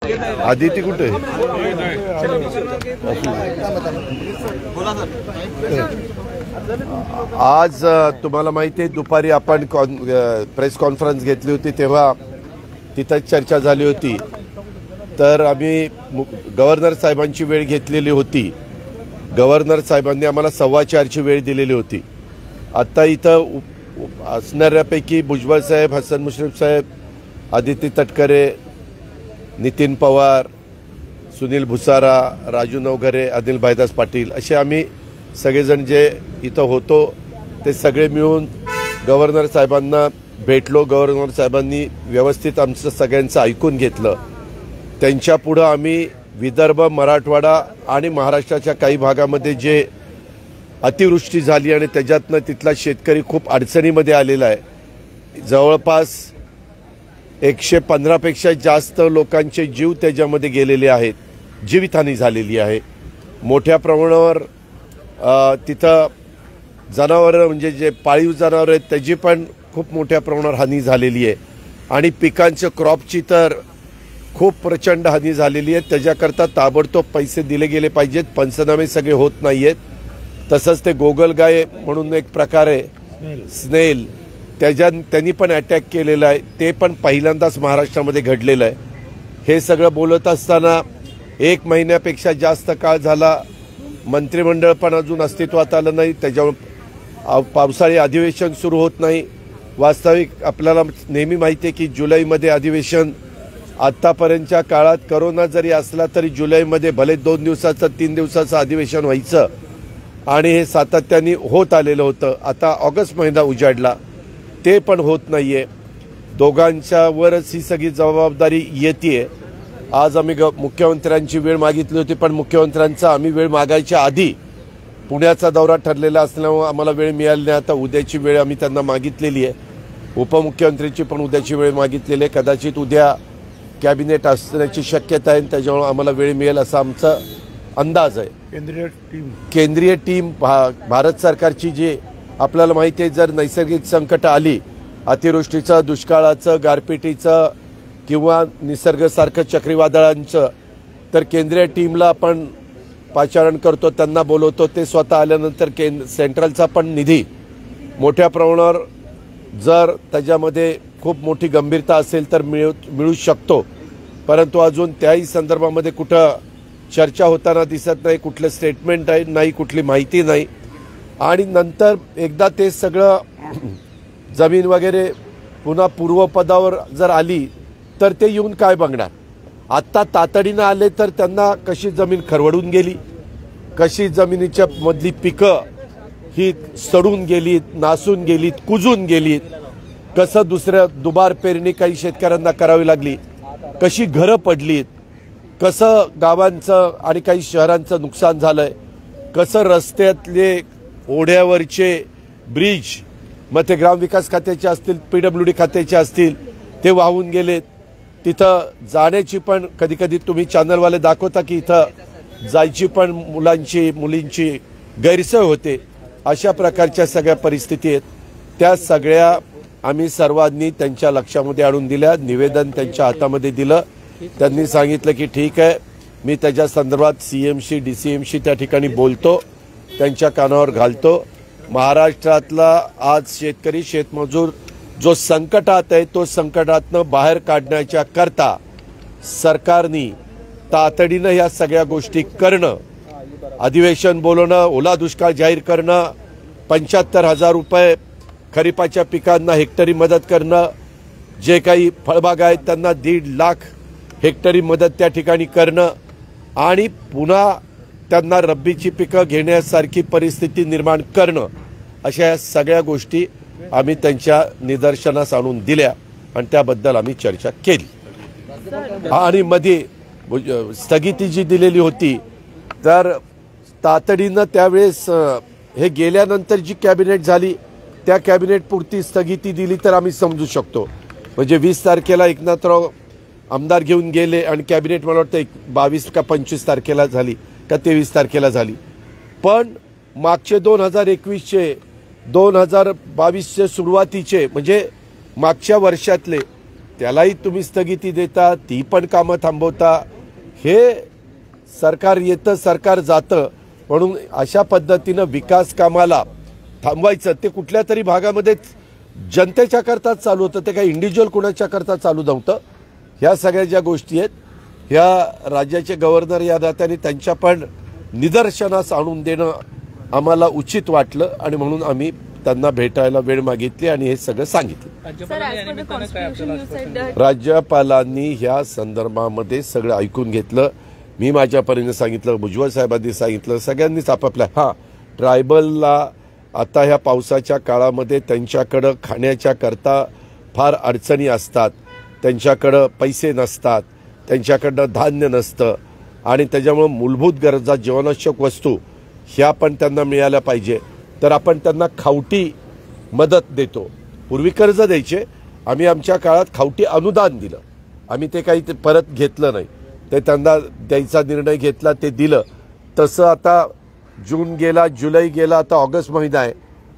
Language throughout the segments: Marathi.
आदिती कुठे? आज तुम्हाला माहिती आहे दुपारी आपण प्रेस कॉन्फरन्स घेतली होती तेव्हा तिथं चर्चा झाली होती. तर आम्ही गव्हर्नर साहेबांची वेळ घेतलेली होती. गव्हर्नर साहेबांनी आम्हाला 4:15ची वेळ दिलेली होती. आता इथं असणाऱ्यापैकी भुजबळ साहेब, हसन मुश्रीफ साहेब, आदिती तटकरे, नितीन पवार, सुनील भुसारा, राजू नवघरे, अनिल भाईदास पाटील असे आम्ही सगळेजण जे इथं होतो ते सगळे मिळून गव्हर्नर साहेबांना भेटलो. गव्हर्नर साहेबांनी व्यवस्थित आमचं सगळ्यांचं ऐकून घेतलं. त्यांच्या पुढं आम्ही विदर्भ, मराठवाडा आणि महाराष्ट्राच्या काही भागामध्ये जे अतिवृष्टी झाली आणि त्याच्यातनं तिथला शेतकरी खूप अडचणीमध्ये आलेला आहे. जवळपास 115 पेक्षा जास्त लोकांचे जीव त्याच्यामध्ये गेलेले आहेत. जीवितहानी झालेली आहे. मोठ्या प्रमाणावर तिथं जनावरं म्हणजे जे पाळीव जनावरं आहेत त्याची पण खूप मोठ्या प्रमाणावर हानी झालेली आहे. आणि पिकांच्या क्रॉपची तर खूप प्रचंड हानी झालेली आहे. त्याच्याकरता ताबडतोब पैसे दिले गेले पाहिजेत. पंचनामे सगळे होत नाही आहेत. तसंच ते गोगलगाय म्हणून एक प्रकार आहे, स्नेल, त्यांनी पण अटॅक केलेला आहे. ते पण पहिल्यांदाच महाराष्ट्रामध्ये घडलेलं आहे. हे सगळं बोलत असताना 1 महिन्यापेक्षा जास्त काळ झाला. मंत्रिमंडळ पण अजून अस्तित्वात आलं नाही. त्याच्यामुळे पावसाळी अधिवेशन सुरू होत नाही. वास्तविक आपल्याला नेहमी माहिती आहे की जुलैमध्ये अधिवेशन, आत्तापर्यंतच्या काळात करोना जरी असला तरी जुलैमध्ये भले 2 दिवसाचं 3 दिवसाचं अधिवेशन व्हायचं आणि हे सातत्याने होत आलेलं होतं. आता ऑगस्ट महिना उजाडला, ते पण होत नाहीये. दोघांच्यावरच ही सगळी जबाबदारी येते. आज आम्ही मुख्यमंत्र्यांची वेळ मागितली होती, पण मुख्यमंत्र्यांचा आम्ही वेळ मागायच्या आधी पुण्याचा दौरा ठरलेला असल्यामुळे आम्हाला वेळ मिळाली नाही. आता उद्याची वेळ आम्ही त्यांना मागितलेली आहे. उपमुख्यमंत्रीची पण उद्याची वेळ मागितलेली आहे. कदाचित उद्या कॅबिनेट असण्याची शक्यता आहे. त्याच्यामुळे आम्हाला वेळ मिळेल असा आमचा अंदाज आहे. केंद्रीय टीम भारत सरकारची जी आपल्याला माहिती आहे, जर नैसर्गिक संकट आली, अतिवृष्टीचं, दुष्काळाचं, गारपिटीचं किंवा निसर्गासारखं चक्रीवादळांचं, तर केंद्रीय टीमला आपण पाचारण करतो, त्यांना बोलवतो. ते स्वतः आल्यानंतर सेंट्रलचा पण निधी मोठ्या प्रमाणावर जर त्याच्यामध्ये खूप मोठी गंभीरता असेल तर मिळू शकतो. परंतु अजून त्याही संदर्भामध्ये कुठं चर्चा होताना दिसत नाही. कुठलं स्टेटमेंट आहे नाही, कुठली माहिती नाही. आणि नंतर एकदा ते सगळं जमीन वगैरे पुन्हा पूर्वपदावर जर आली तर ते येऊन काय बघणार. आत्ता तातडीनं आले तर त्यांना कशी जमीन खरवडून गेली, कशी जमिनीच्या मधली पिकं ही सडून गेलीत, नासून गेलीत, कुजून गेलीत, कसं दुबार पेरणी काही शेतकऱ्यांना करावी लागली, कशी घरं पडलीत, कसं गावांचं आणि काही शहरांचं नुकसान झालंय, कसं रस्त्यातले ओढ्यावरचे ब्रिज, मग ते ग्रामविकास खात्याचे असतील, PWD खात्याचे असतील, ते वाहून गेलेत. तिथं जाण्याची पण कधी तुम्ही चॅनलवाले दाखवता की इथं जायची पण मुलींची गैरसोय होते. अशा प्रकारच्या सगळ्या परिस्थिती आहेत. त्या सगळ्या आम्ही सर्वांनी त्यांच्या लक्षामध्ये आणून दिल्या. निवेदन त्यांच्या हातामध्ये दिलं. त्यांनी सांगितलं की ठीक आहे, मी त्याच्या संदर्भात CMशी DCMशी त्या ठिकाणी बोलतो, त्यांच्या कानावर घालतो. महाराष्ट्रातला आज शेतकरी, शेतमजूर जो संकटात आहे, तो संकटातनं बाहेर काढण्याच्या करता सरकारने तातडीनं या सगळ्या गोष्टी करणं, अधिवेशन बोलवणं, ओला दुष्काळ जाहीर करणं, 75,000 रुपये खरीपाच्या पिकांना हेक्टरी मदत करणं, जे काही फळबाग आहेत त्यांना 1.5 लाख हेक्टरी मदत त्या ठिकाणी करणं आणि पुन्हा त्यांना रब्बीची पिकं घेण्यासारखी परिस्थिती निर्माण करणं, अशा सगळ्या गोष्टी आम्ही त्यांच्या निदर्शनास आणून दिल्या आणि त्याबद्दल आम्ही चर्चा केली. आणि मध्ये स्थगिती जी दिलेली होती, तर तातडीनं त्यावेळेस हे गेल्यानंतर जी कॅबिनेट झाली त्या कॅबिनेट पुरती स्थगिती दिली तर आम्ही समजू शकतो. म्हणजे 20 तारखेला एकनाथराव आमदार घेऊन गेले आणि कॅबिनेट मला वाटतं 22 का 25 तारखेला झाली का 23 तारखेला झाली. पण मागचे 2021चे 2022चे सुरुवातीचे म्हणजे मागच्या वर्षातले त्यालाही तुम्ही स्थगिती देता, ती पण कामं थांबवता. हे सरकार येतं सरकार जातं, म्हणून अशा पद्धतीनं विकास कामाला थांबवायचं. ते कुठल्या तरी भागामध्ये जनतेच्या करता चालू होतं, ते काही इंडिव्हिज्युअल कुणाच्या करता चालू नव्हतं. ह्या सगळ्या ज्या गोष्टी आहेत ह्या राज्याचे गव्हर्नर या नात्याने त्यांच्या पण निदर्शनास आणून देणं आम्हाला उचित वाटलं आणि म्हणून आम्ही त्यांना भेटायला वेळ मागितली आणि हे सगळं सांगितलं. राज्यपालांनी ह्या संदर्भामध्ये सगळं ऐकून घेतलं. मी माझ्या परीने सांगितलं, भुजबळ साहेबांनी सांगितलं, सगळ्यांनीच आपापल्या ट्रायबलला आता ह्या पावसाच्या काळामध्ये त्यांच्याकडं खाण्याच्या करता फार अडचणी असतात, त्यांच्याकडं पैसे नसतात, त्यांच्याकडं धान्य नसतं आणि त्याच्यामुळे मूलभूत गरजा जीवनावश्यक वस्तू ह्या पण त्यांना मिळाल्या पाहिजे. तर आपण त्यांना खावटी मदत देतो. पूर्वी कर्ज द्यायचे, आम्ही आमच्या काळात खावटी अनुदान दिलं. आम्ही ते काही परत घेतलं नाही, ते त्यांना द्यायचा निर्णय घेतला, ते दिलं. तसं आता जून गेला, जुलै गेला, आता ऑगस्ट महिना आहे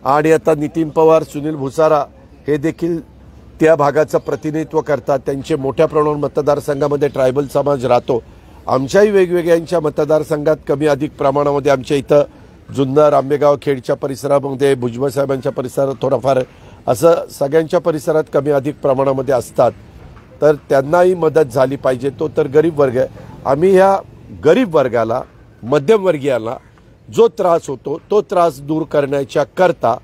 आणि आता नितीन पवार, सुनील भुसारा हे देखील त्या भागाचं प्रतिनिधित्व करतात. त्यांचे मोठ्या प्रमाणावर मतदारसंघामध्ये ट्रायबल समाज राहतो. आमच्याही वेगवेगळ्यांच्या मतदारसंघात कमी अधिक प्रमाणामध्ये, आमच्या इथं जुन्नर, आंबेगाव, खेडच्या परिसरामध्ये, भुजबळ साहेबांच्या परिसरात थोडाफार, असं सगळ्यांच्या परिसरात कमी अधिक प्रमाणामध्ये असतात. तर त्यांनाही मदत झाली पाहिजे. तो तर गरीब वर्ग आहे. आम्ही ह्या गरीब वर्गाला, मध्यमवर्गीयाला जो त्रास होतो तो त्रास दूर करण्याच्या करता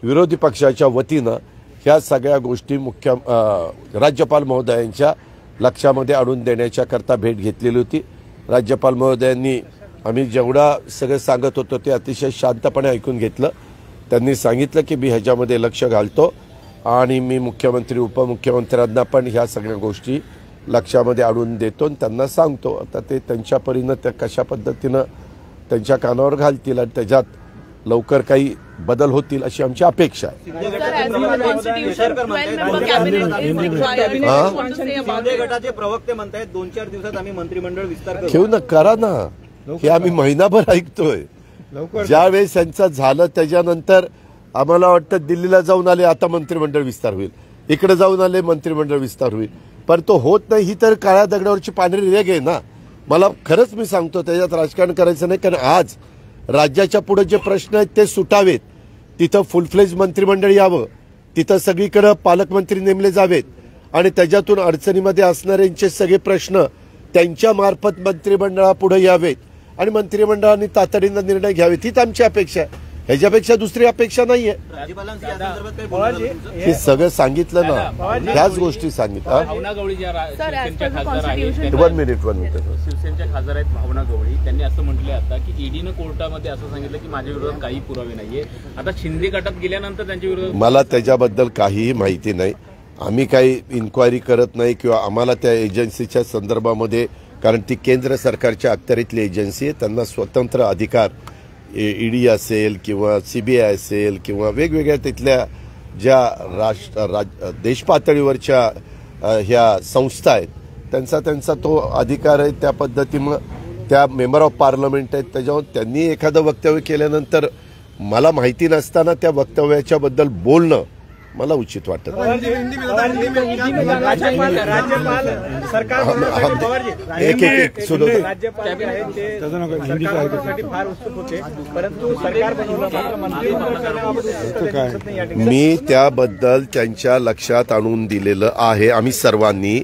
विरोधी पक्षाच्या वतीनं ह्या सगळ्या गोष्टी राज्यपाल महोदयांच्या लक्षामध्ये आणून देण्याच्या करता भेट घेतलेली होती. राज्यपाल महोदयांनी आम्ही जेवढा सगळं सांगत होतो ते अतिशय शांतपणे ऐकून घेतलं. त्यांनी सांगितलं की मी ह्याच्यामध्ये लक्ष घालतो आणि मी मुख्यमंत्री, उपमुख्यमंत्र्यांना पण ह्या सगळ्या गोष्टी लक्षामध्ये आणून देतो आणि त्यांना सांगतो. आता ते त्यांच्या परीनं त्या कशा पद्धतीनं त्यांच्या कानावर घालतील आणि त्याच्यात लवकर काही बदल होतील अशी आमची अपेक्षा आहे. गटाचे प्रवक्ते म्हणतायत 2-4 दिवसात आम्ही मंत्रिमंडळ विस्तार करू. घेऊ ना, करा ना. हे आम्ही महिनाभर ऐकतोय. ज्यावेळेस यांचं झालं त्याच्यानंतर आम्हाला वाटतं दिल्लीला जाऊन आले आता मंत्रिमंडळ विस्तार होईल, इकडे जाऊन आले मंत्रिमंडळ विस्तार होईल, पण तो होत नाही. ही तर काळ्या दगडावरची पांढरी रेघ आहे ना. मला खरंच मी सांगतो त्याच्यात राजकारण करायचं नाही, कारण आज राज्याच्या पुढे जे प्रश्न आहेत ते सुटावेत. तिथं फुल फ्लेज मंत्रिमंडळ यावं, तिथं सगळीकडे पालकमंत्री नेमले जावेत आणि त्याच्यातून अडचणीमध्ये असणाऱ्यांचे सगळे प्रश्न त्यांच्या मार्फत मंत्रिमंडळापुढे यावेत आणि मंत्रिमंडळाने तातडीनं निर्णय घ्यावेत. हीच आमची अपेक्षा आहे. ह्याच्यापेक्षा दुसरी अपेक्षा नाहीये. हे सगळं सांगितलं ना, ह्याच गोष्टी सांगितल्या. वन मिनिट शिवसेनेच्या खासदार आहेत भावना गवळी, त्यांनी असं म्हटलंय आता की ईडीनं कोर्टामध्ये असं सांगितलं की माझ्या विरोधात काही पुरावे नाहीये. आता शिंदे गटात गेल्यानंतर त्यांच्या विरोधात, मला त्याच्याबद्दल काहीही माहिती नाही. आम्ही काही इन्क्वायरी करत नाही किंवा आम्हाला त्या एजन्सीच्या संदर्भामध्ये, कारण ती केंद्र सरकारच्या अखत्यारीतली एजन्सी आहे, त्यांना स्वतंत्र अधिकार, ईडी असेल किंवा सीबीआय असेल किंवा वेगवेगळ्या तिथल्या ज्या देश पातळीवरच्या ह्या संस्था आहेत त्यांचा तो अधिकार आहे. त्या पद्धतीनं त्या मेंबर ऑफ पार्लमेंट आहेत, त्याच्यावर त्यांनी एखादं वक्तव्य केल्यानंतर मला माहिती नसताना त्या वक्तव्याच्या बद्दल बोलणं मला उचित वाटत. मी त्याबद्दल त्यांच्या लक्षात आणून दिलेलं आहे आम्ही सर्वांनी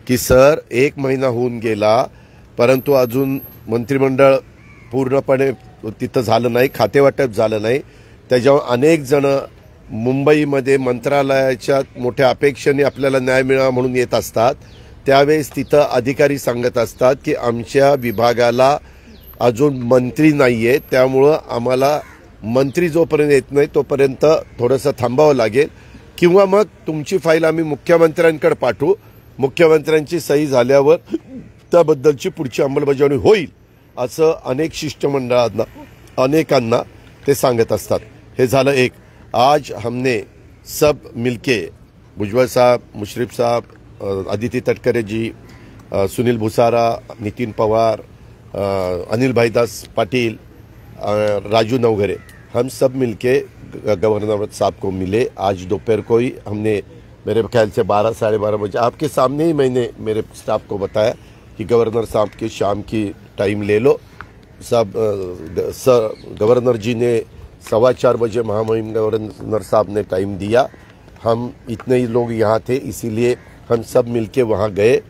की सर 1 महिना होऊन गेला परंतु अजून मंत्रिमंडळ पूर्णपणे तिथं झालं नाही, खातेवाटप झालं नाही. त्याच्यावर अनेक जण मुंबईमध्ये मंत्रालयाच्या मोठ्या अपेक्षेने आपल्याला न्याय मिळावा म्हणून येत असतात. त्यावेळेस तिथं अधिकारी सांगत असतात की आमच्या विभागाला अजून मंत्री नाहीये, त्यामुळं आम्हाला मंत्री जोपर्यंत येत नाही तोपर्यंत थोडंसं थांबावं लागेल किंवा मग तुमची फाईल आम्ही मुख्यमंत्र्यांकडे पाठवू, मुख्यमंत्र्यांची सही झाल्यावर त्याबद्दलची पुढची अंमलबजावणी होईल असं अनेक शिष्टमंडळांना अनेकांना ते सांगत असतात. हे झालं एक. आज हमने सब मिलके भुजबल साहब, मुशर्रफ साहब, अदिति तटकरे जी, सुनील भुसारा, नितिन पवार, अनिल भाईदास पाटिल, राजू नवघरे, हम सब मिलके गवर्नर साहब को मिले. आज दोपहर को ही हमने मेरे ख्याल से 12 साढ़े 12 बजे आपके सामने ही मैंने मेरे स्टाफ को बताया कि गवर्नर साहब की शाम की टाइम ले लो। सब गवर्नर जी ने 4:15 बजे महामहिम गवर्नर साहब ने टाइम दिया। हम इतने ही लोग यहाँ थे, इसीलिए हम सब मिलके वहाँ गए।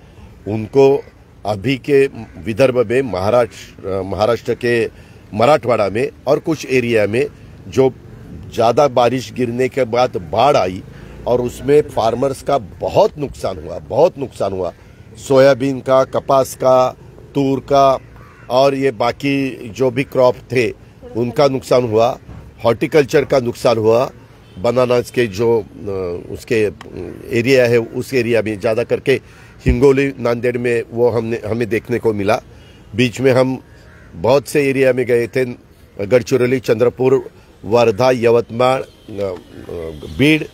उनको अभी के विदर्भ में महाराष्ट्र के मराठवाड़ा में और कुछ एरिया में जो ज़्यादा बारिश गिरने के बाद बाढ़ आई और उसमें फार्मर्स का बहुत नुकसान हुआ। सोयाबीन का, कपास का, तूर का और ये बाकी जो भी क्रॉप थे उनका नुकसान हुआ। हॉर्टिकल्चर का नुकसान हुआ। बनानास के जो उसके एरिया है उस एरिया में ज़्यादा करके हिंगोली नांदेड़ में वो हमें देखने को मिला। बीच में हम बहुत से एरिया में गए थे, गढ़चिरोली, चंद्रपुर, वर्धा, यवतमाळ, बीड,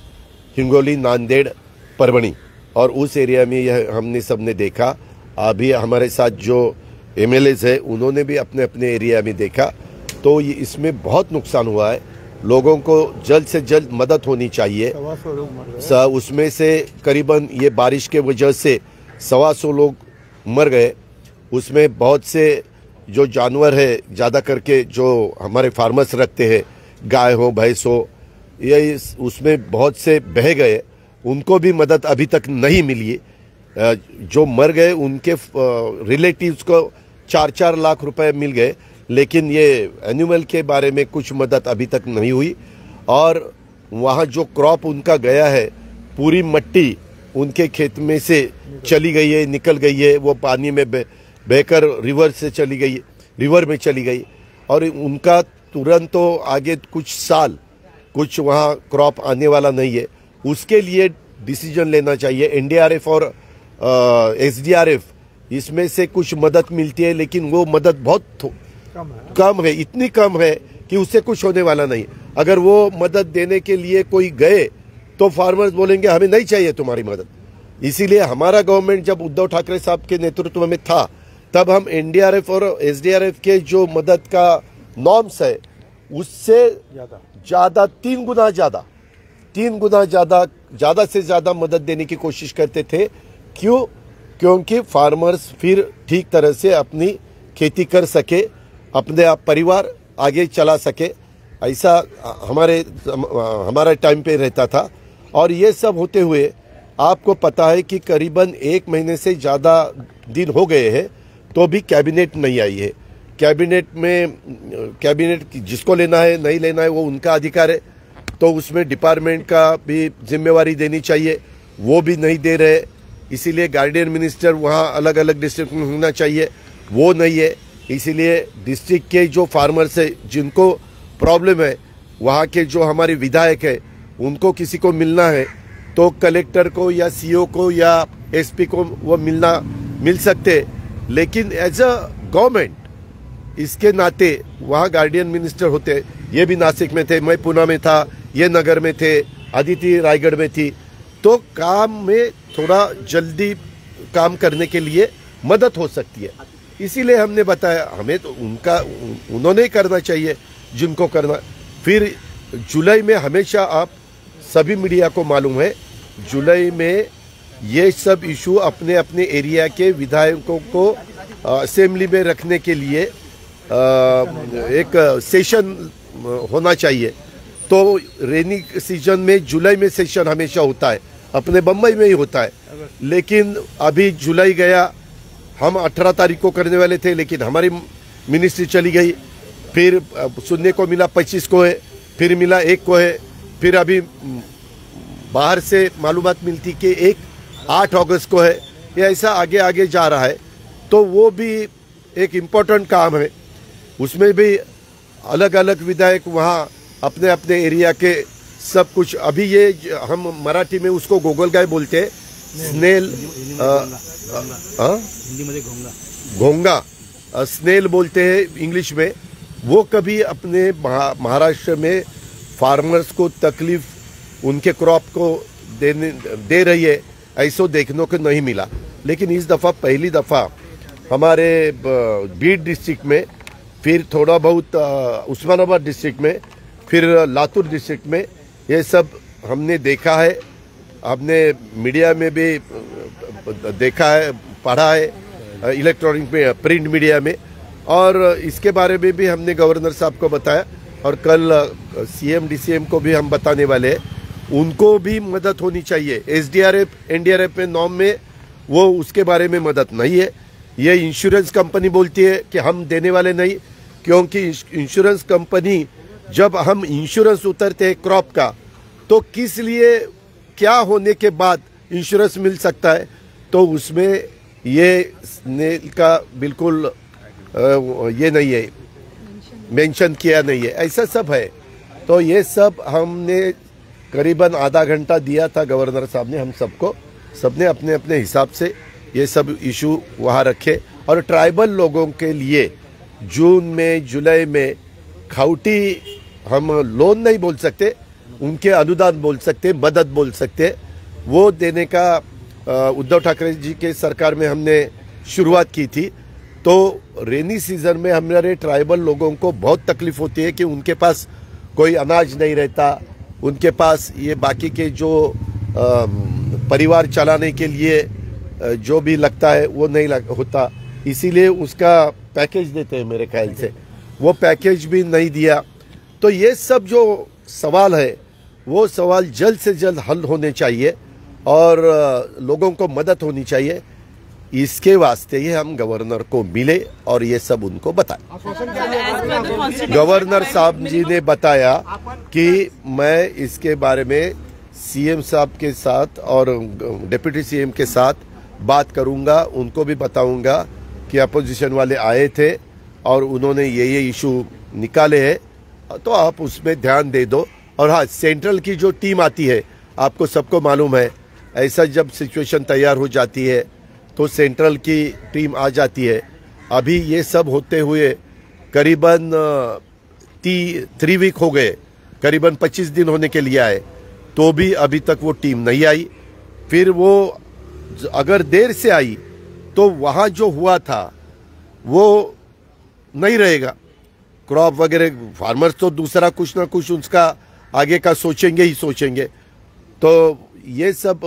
हिंगोली, नांदेड़, परभणी और उस एरिया में यह हमने सबने देखा। अभी हमारे साथ जो एमएलएज है उन्होंने भी अपने अपने एरिया में देखा। तो ये इसमें बहुत नुकसान हुआ है। लोगों को जल्द से जल्द मदद होनी चाहिए। उसमें से करीबन ये बारिश के वजह से 125 लोग मर गए। उसमें बहुत से जो जानवर है ज़्यादा करके जो हमारे फार्मर्स रखते हैं, गाय हो, भैंस हो, ये उसमें बहुत से बह गए। उनको भी मदद अभी तक नहीं मिली। जो मर गए उनके रिलेटिव्स को 4-4 लाख रुपए मिल गए, लेकिन ये एनिमल के बारे में कुछ मदद अभी तक नहीं हुई। और वहाँ जो क्रॉप उनका गया है, पूरी मिट्टी उनके खेत में से चली गई है, निकल गई है। वो पानी में बहकर रिवर में चली गई और उनका तुरंत तो आगे कुछ वहाँ क्रॉप आने वाला नहीं है। उसके लिए डिसीजन लेना चाहिए। एनडीआरएफ और एसडीआरएफ इसमें से कुछ मदद मिलती है, लेकिन वो मदद बहुत कम है, इतनी कम है कि उससे कुछ होने वाला नहीं। अगर वो मदद देने के लिए कोई गए तो फार्मर्स बोलेंगे हमें नहीं चाहिए तुम्हारी मदद। इसीलिए हमारा गवर्नमेंट जब उद्धव ठाकरे साहब के नेतृत्व में था, तब हम एनडीआरएफ और एसडीआरएफ के जो मदद का नॉर्म्स है उससे ज्यादा 3 गुना ज्यादा से ज्यादा मदद देने की कोशिश करते थे। क्योंकि फार्मर्स फिर ठीक तरह से अपनी खेती कर सके, अपने आप परिवार आगे चला सके। ऐसा हमारा टाइम पे रहता था। और ये सब होते हुए आपको पता है कि करीबन 1 महीने से ज़्यादा दिन हो गए हैं तो भी कैबिनेट नहीं आई है। कैबिनेट जिसको लेना है नहीं लेना है वो उनका अधिकार है, तो उसमें डिपार्टमेंट का भी जिम्मेवारी देनी चाहिए, वो भी नहीं दे रहे। इसीलिए गार्डियन मिनिस्टर वहाँ अलग अलग डिस्ट्रिक्ट में होना चाहिए, वो नहीं है। इसीलिए डिस्ट्रिक्ट के जो फार्मर्स है जिनको प्रॉब्लम है, वहाँ के जो हमारे विधायक है उनको किसी को मिलना है तो कलेक्टर को या सीओ को या एसपी को वो मिल सकते। लेकिन एज अ गवर्नमेंट इसके नाते वहाँ गार्डियन मिनिस्टर होते। ये भी नासिक में थे, मैं पुणे में था, ये नगर में थे, अदिति रायगढ़ में थी। तो काम में थोड़ा जल्दी काम करने के लिए मदद हो सकती है। इसीलिए हमने बताया हमें तो उन्होंने करना चाहिए जिनको करना। फिर जुलाई में हमेशा आप सभी मीडिया को मालूम है, जुलाई में ये सब इशू अपने अपने एरिया के विधायकों को असेंबली में रखने के लिए एक सेशन होना चाहिए। तो रेनी सीजन में जुलाई में सेशन हमेशा होता है, अपने बम्बई में ही होता है। लेकिन अभी जुलाई गया, हम 18 तारीख को करने वाले थे, लेकिन हमारी मिनिस्ट्री चली गई। फिर सुनने को मिला 25 को है, फिर मिला 1 को है, फिर अभी बाहर से मालूमात मिलती कि 8 अगस्त को है। ये ऐसा आगे आगे जा रहा है। तो वो भी एक इम्पोर्टेंट काम है, उसमें भी अलग अलग विधायक वहाँ अपने अपने एरिया के सब कुछ। अभी ये हम मराठी में उसको गोगलगाय बोलते हैं, स्नेल, हिंदी में घोंगा, स्नेल बोलते हैं इंग्लिश में। वो कभी अपने महाराष्ट्र में फार्मर्स को तकलीफ उनके क्रॉप को दे रही है, ऐसा देखने को नहीं मिला। लेकिन इस दफ़ा पहली दफ़ा हमारे बीड डिस्ट्रिक्ट में, फिर थोड़ा बहुत उस्मानाबाद डिस्ट्रिक्ट में, फिर लातूर डिस्ट्रिक्ट में ये सब हमने देखा है। हमने मीडिया में भी देखा है, पढ़ा है, इलेक्ट्रॉनिक में, प्रिंट मीडिया में, और इसके बारे में भी हमने गवर्नर साहब को बताया और कल सीएम डीसीएम को भी हम बताने वाले हैं। उनको भी मदद होनी चाहिए। एसडीआरएफ एनडीआरएफ में नॉर्म में वो उसके बारे में मदद नहीं है। ये इंश्योरेंस कंपनी बोलती है कि हम देने वाले नहीं, क्योंकि इंश्योरेंस कंपनी, जब हम इंश्योरेंस उतरते हैं क्रॉप का, तो किस लिए, क्या होने के बाद इंश्योरेंस मिल सकता है, तो उसमें ये का बिल्कुल ये नहीं है, मेंशन किया नहीं है, ऐसा सब है। तो ये सब हमने करीबन आधा घंटा दिया था गवर्नर साहब ने हम सबको, सबने अपने अपने हिसाब से ये सब इशू वहाँ रखे। और ट्राइबल लोगों के लिए जून में, जुलाई में खाउटी, हम लोन नहीं बोल सकते, उनके अनुदान बोल सकते, मदद बोल सकते, वो देने का उद्धव ठाकरे जी के सरकार में हमने शुरुआत की थी। तो रेनी सीजन में हमारे ट्राइबल लोगों को बहुत तकलीफ होती है कि उनके पास कोई अनाज नहीं रहता, उनके पास ये बाकी के जो परिवार चलाने के लिए जो भी लगता है वो नहीं होता, इसीलिए उसका पैकेज देते हैं मेरे ख्याल से, वो पैकेज भी नहीं दिया। तो ये सब जो सवाल है वो सवाल जल्द से जल्द हल होने चाहिए और लोगों को मदद होनी चाहिए। इसके वास्ते ही हम गवर्नर को मिले और ये सब उनको बताया। गवर्नर साहब जी ने बताया कि मैं इसके बारे में सीएम साहब के साथ और डिप्टी सीएम के साथ बात करूंगा, उनको भी बताऊंगा कि अपोजिशन वाले आए थे और उन्होंने ये इशू निकाले हैं, तो आप उसमें ध्यान दे दो। और हाँ, सेंट्रल की जो टीम आती है, आपको सबको मालूम है, ऐसा जब सिचुएशन तैयार हो जाती है तो सेंट्रल की टीम आ जाती है। अभी ये सब होते हुए करीबन 3 वीक हो गए, करीबन 25 दिन होने के लिए आए, तो भी अभी तक वो टीम नहीं आई। फिर वो अगर देर से आई तो वहाँ जो हुआ था वो नहीं रहेगा। क्रॉप वगैरह, फार्मर्स तो दूसरा कुछ ना कुछ उसका आगे का सोचेंगे ही सोचेंगे। तो ये सब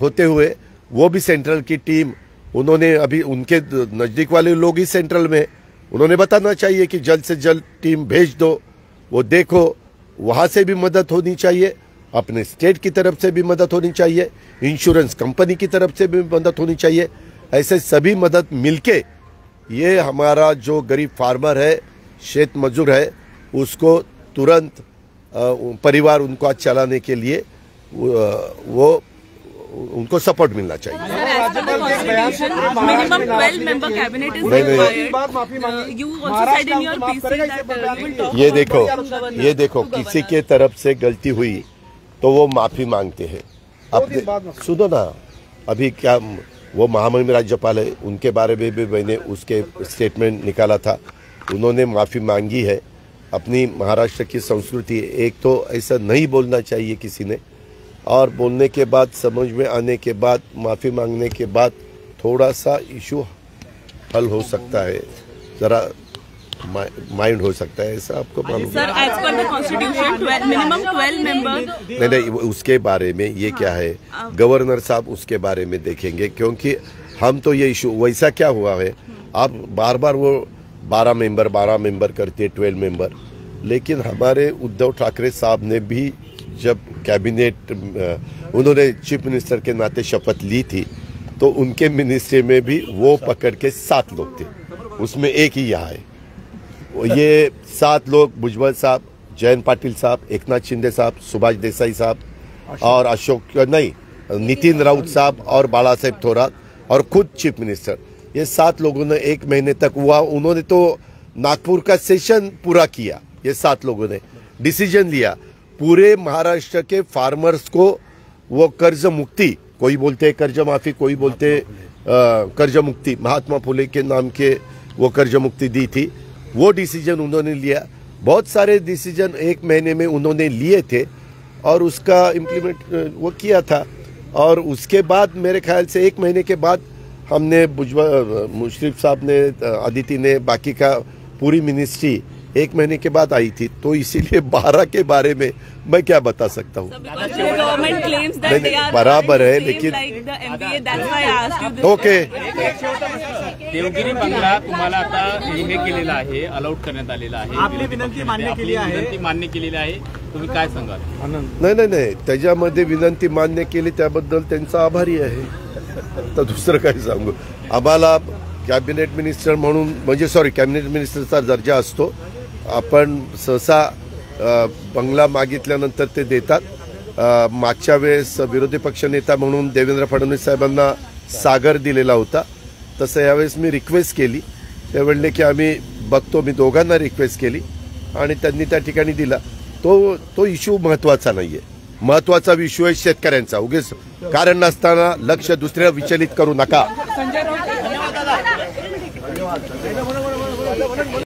होते हुए वो भी सेंट्रल की टीम, उन्होंने अभी उनके नज़दीक वाले लोग ही सेंट्रल में, उन्होंने बताना चाहिए कि जल्द से जल्द टीम भेज दो, वो देखो, वहाँ से भी मदद होनी चाहिए, अपने स्टेट की तरफ से भी मदद होनी चाहिए, इंश्योरेंस कंपनी की तरफ से भी मदद होनी चाहिए। ऐसे सभी मदद मिलके ये हमारा जो गरीब फार्मर है, खेत मजदूर है, उसको तुरंत परिवार उनको आज चलाने के लिए वो उनको सपोर्ट मिलना चाहिए। Minimum 12 member cabinet is required. You also said in your PC that ये देखो किसी के तरफ से गलती हुई तो वो माफी मांगते हैं। अपने सुनो ना, अभी क्या वो महामहिम राज्यपाल है, उनके बारे में भी मैंने उसके स्टेटमेंट निकाला था, उन्होंने माफी मांगी है। अपनी महाराष्ट्र की संस्कृति, एक तो ऐसा नहीं बोलना चाहिए किसी ने, और बोलने के बाद, समझ में आने के बाद, माफी मांगने के बाद थोड़ा सा इशू हल हो सकता है, जरा माइंड हो सकता है, ऐसा आपको मालूम है? Sir, as per the constitution minimum 12 member. नहीं, उसके बारे में ये क्या है, गवर्नर साहब उसके बारे में देखेंगे, क्योंकि हम तो ये इशू, वैसा क्या हुआ है, आप बार बार वो 12 मेंबर करते, 12 मेंबर, लेकिन हमारे उद्धव ठाकरे साहब ने भी जब कैबिनेट, उन्होंने चीफ मिनिस्टर के नाते शपथ ली थी, तो उनके मिनिस्ट्री में भी वो पकड़ के 7 लोग थे, उसमें एक ही यहाँ है। ये 7 लोग, भुजबल साहब, जयंत पाटिल साहब, एकनाथ शिंदे साहब, सुभाष देसाई साहब और नितिन राउत साहब और बाला साहेब थोरात और खुद चीफ मिनिस्टर, ये 7 लोगों ने 1 महीने तक हुआ, उन्होंने तो नागपुर का सेशन पूरा किया। ये 7 लोगों ने डिसीजन लिया, पूरे महाराष्ट्र के फार्मर्स को वो कर्ज मुक्ति, कोई बोलते कर्ज माफी, कोई बोलते कर्ज मुक्ति, महात्मा फुले के नाम के वो कर्ज मुक्ति दी थी, वो डिसीजन उन्होंने लिया। बहुत सारे डिसीजन 1 महीने में उन्होंने लिए थे और उसका इम्प्लीमेंट वो किया था। और उसके बाद मेरे ख्याल से 1 महीने के बाद हमने मुशर्रफ साहब ने, अदिति ने, बाकी का पूरी मिनिस्ट्री 1 महीने के बाद आई थी, तो इसीलिए 12 के बारे में मैं क्या बता सकता हूँ। गवर्नमेंट क्लेम्स दैट नहीं, दे आर बराबर है, लेकिन like the MBA, that's why I asked you this. Okay, Devgiri बंगला तुम्हाला आता हे केलेला आहे, अलाउड करण्यात आलेला आहे, आपली विनंती मान्य केली आहे. विनंती मान्य केलेली आहे, तुम्ही काय सांगाल? नाही, त्याच्यामध्ये विनंती मान्य केली त्याबद्दल त्यांचा आभारी आहे. तर दुसरं काय सांगू. आम्हाला कॅबिनेट मिनिस्टर म्हणून कॅबिनेट मिनिस्टरचा दर्जा असतो. आपण सहसा बंगला मागितल्यानंतर ते देतात. मागच्या वेळेस विरोधी पक्षनेता म्हणून देवेंद्र फडणवीस साहेबांना सागर दिलेला होता. तसं यावेळेस मी रिक्वेस्ट केली. ते म्हणले की आम्ही बघतो. मी दोघांना रिक्वेस्ट केली आणि त्यांनी त्या ठिकाणी दिला. तो इश्यू महत्वाचा नाहीये. महत्वाचा इश्यू आहे शेतकऱ्यांचा. उगीच कारण नसताना लक्ष दुसऱ्या विचलित करू नका.